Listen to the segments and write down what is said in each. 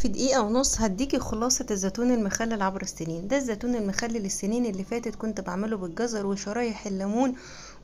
في دقيقة ونص هديكي خلاصة الزيتون المخلل عبر السنين. ده الزيتون المخلل السنين اللي فاتت كنت بعمله بالجزر وشرايح الليمون،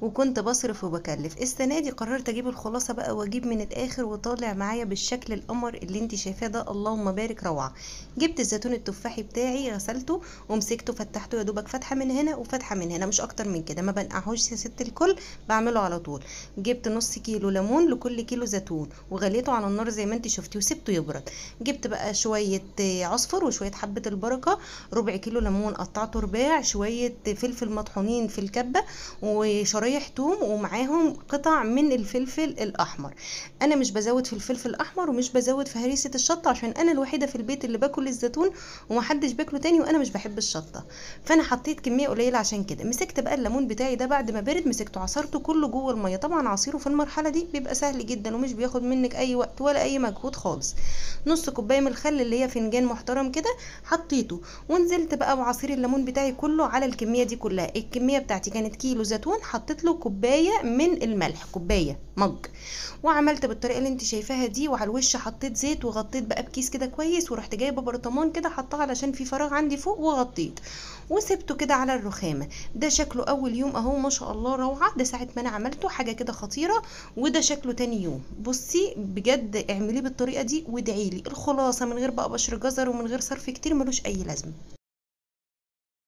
وكنت بصرف وبكلف. السنة دي قررت اجيب الخلاصة بقى واجيب من الاخر، وطالع معايا بالشكل القمر اللي انت شايفاه ده. اللهم بارك، روعة. جبت الزيتون التفاحي بتاعي، غسلته ومسكته فتحته يا دوبك فتحة من هنا وفتحة من هنا، مش اكتر من كده، ما بنقعوش يا ست الكل، بعمله على طول. جبت نص كيلو ليمون لكل كيلو زيتون وغليته على النار زي ما انت شفتي وسبته يبرد. جبت بقى شوية عصفر وشوية حبة البركة، ربع كيلو ليمون قطعته رباع، شوية فلفل مطحونين في الكبة، وشرايح توم، ومعاهم قطع من الفلفل الأحمر. أنا مش بزود في الفلفل الأحمر ومش بزود في هريسة الشطة، عشان أنا الوحيدة في البيت اللي باكل الزيتون ومحدش باكله تاني، وأنا مش بحب الشطة، فأنا حطيت كمية قليلة. عشان كده مسكت بقى الليمون بتاعي ده بعد ما برد، مسكته عصرته كله جوه المية. طبعا عصيره في المرحلة دي بيبقى سهل جدا ومش بياخد منك أي وقت ولا أي مجهود خالص. نص كوبايه من الخل اللي هي فنجان محترم كده حطيته، ونزلت بقى بعصير الليمون بتاعي كله على الكميه دي كلها. الكميه بتاعتي كانت كيلو زيتون، حطيت له كوبايه من الملح، كوبايه مج. وعملت بالطريقه اللي انت شايفاها دي، وعلى الوش حطيت زيت وغطيت بقى بكيس كده كويس، ورحت جايبه برطمان كده حطاه علشان في فراغ عندي فوق، وغطيت وسبته كده على الرخامه. ده شكله اول يوم اهو، ما شاء الله روعه. ده ساعه ما انا عملته حاجه كده خطيره. وده شكله تاني يوم. بصي بجد اعمليه بالطريقه دي وادعيلي. الخلاصه من غير بقى بشر جزر ومن غير صرف كتير، ملوش اي لازمه.